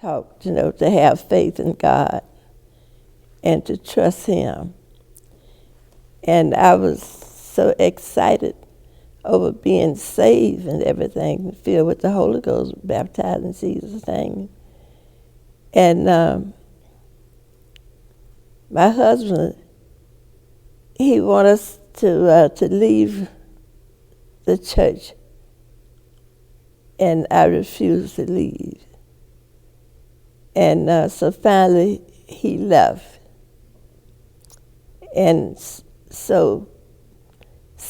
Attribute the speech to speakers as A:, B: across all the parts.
A: taught, to have faith in God and to trust Him. And I was so excited over being saved and everything, filled with the Holy Ghost, baptized in Jesus' name. And my husband, he wanted us to leave the church, and I refused to leave. And so finally he left. And so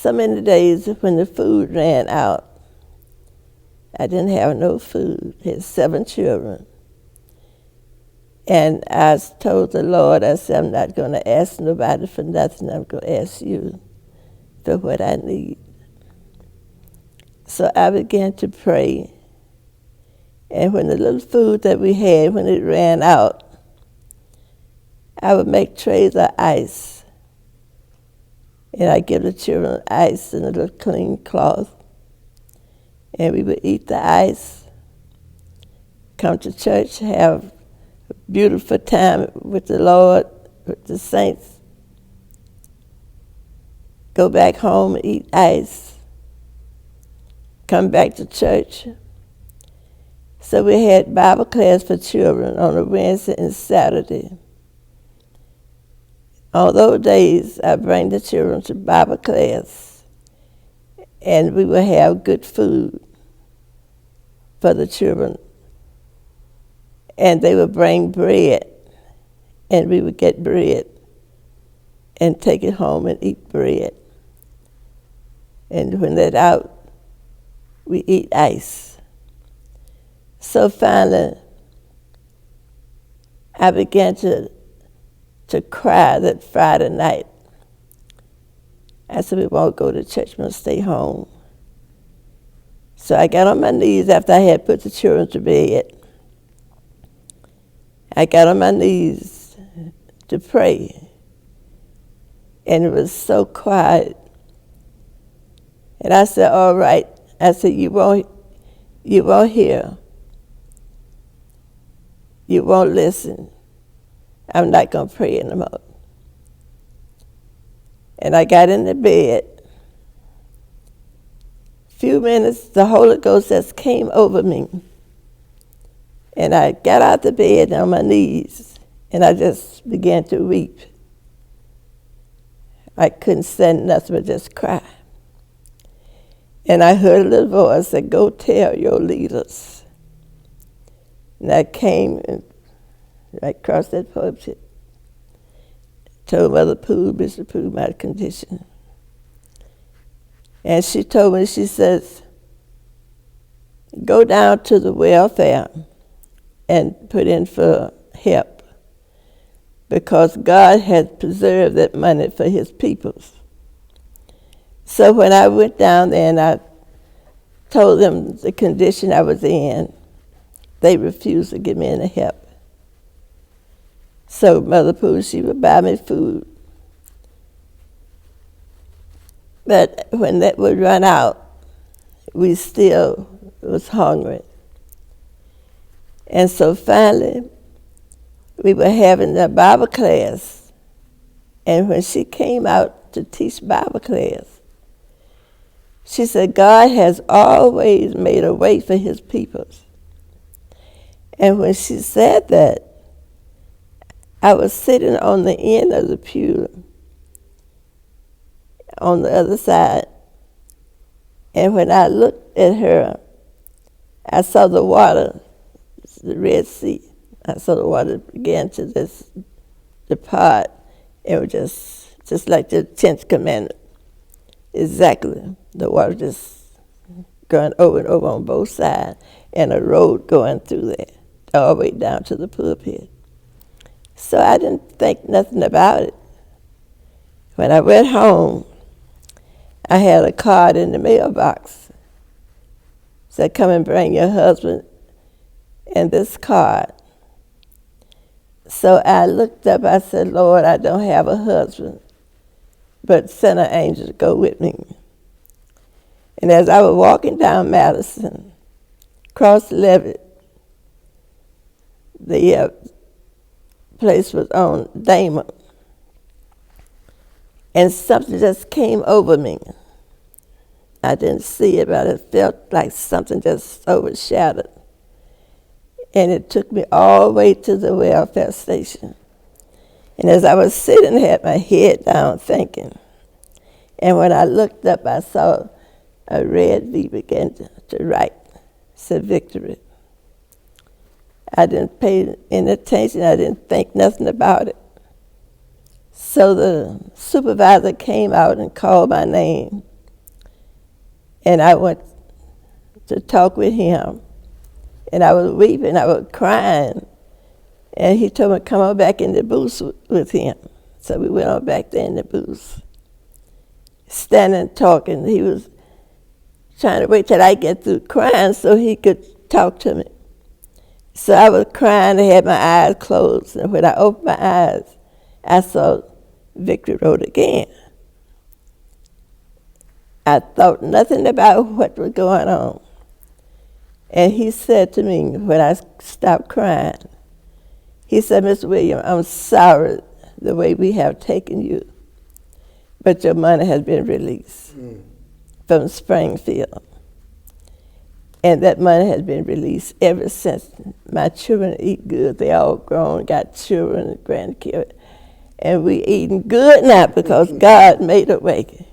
A: many days when the food ran out, I didn't have no food. I had 7 children. And I told the Lord, I said, I'm not going to ask nobody for nothing. I'm going to ask you for what I need. So I began to pray. And when the little food that we had, when it ran out, I would make trays of ice. And I'd give the children ice in a little clean cloth. And we would eat the ice, come to church, have a beautiful time with the Lord, with the saints, go back home and eat ice, come back to church. So we had Bible class for children on a Wednesday and Saturday. On those days, I bring the children to Bible class, and we would have good food for the children. And they would bring bread, and we would get bread and take it home and eat bread. And when they're out, we eat ice. So finally, I began to cry that Friday night. I said, we won't go to church, we'll stay home. So I got on my knees after I had put the children to bed. I got on my knees to pray. And it was so quiet. And I said, all right. I said, you won't hear. You won't listen. I'm not going to pray anymore. And I got in the bed. Few minutes, the Holy Ghost just came over me. And I got out the bed on my knees, and I just began to weep. I couldn't say nothing but just cry. And I heard a little voice say, go tell your leaders. And I came and I crossed that pulpit, told Mother Poole, Bishop Poole, my condition. And she told me, she says, go down to the welfare and put in for help, because God has preserved that money for His peoples. So when I went down there and I told them the condition I was in, they refused to give me any help. So Mother Poole, she would buy me food. But when that would run out, we still was hungry. And so finally, we were having a Bible class. And when she came out to teach Bible class, she said, God has always made a way for His peoples. And when she said that, I was sitting on the end of the pew on the other side. And when I looked at her, I saw the water, the Red Sea. I saw the water began to just depart. It was just like the 10th commandment. Exactly. The water just going over and over on both sides, and a road going through there, all the way down to the pulpit. So I didn't think nothing about it. When I went home, I had a card in the mailbox. It said, come and bring your husband and this card. So I looked up, I said, Lord, I don't have a husband, but send an angel to go with me. And as I was walking down Madison, across Levitt, the place was on Damon. And something just came over me. I didn't see it, but it felt like something just overshadowed. And it took me all the way to the welfare station. And as I was sitting there, I had my head down thinking. And when I looked up, I saw a red V begin to write. It said victory. I didn't pay any attention. I didn't think nothing about it. So the supervisor came out and called my name. And I went to talk with him. And I was weeping, I was crying. And he told me to come on back in the booth with him. So we went on back there in the booth. Standing talking, he was trying to wait till I get through crying so he could talk to me. So I was crying, I had my eyes closed. And when I opened my eyes, I saw Victory Road again. I thought nothing about what was going on. And he said to me when I stopped crying, he said, Mr. William, I'm sorry the way we have taken you, but your money has been released from Springfield. And that money has been released ever since. My children eat good. They all grown, got children and grandkids. And we eating good now because God made a way.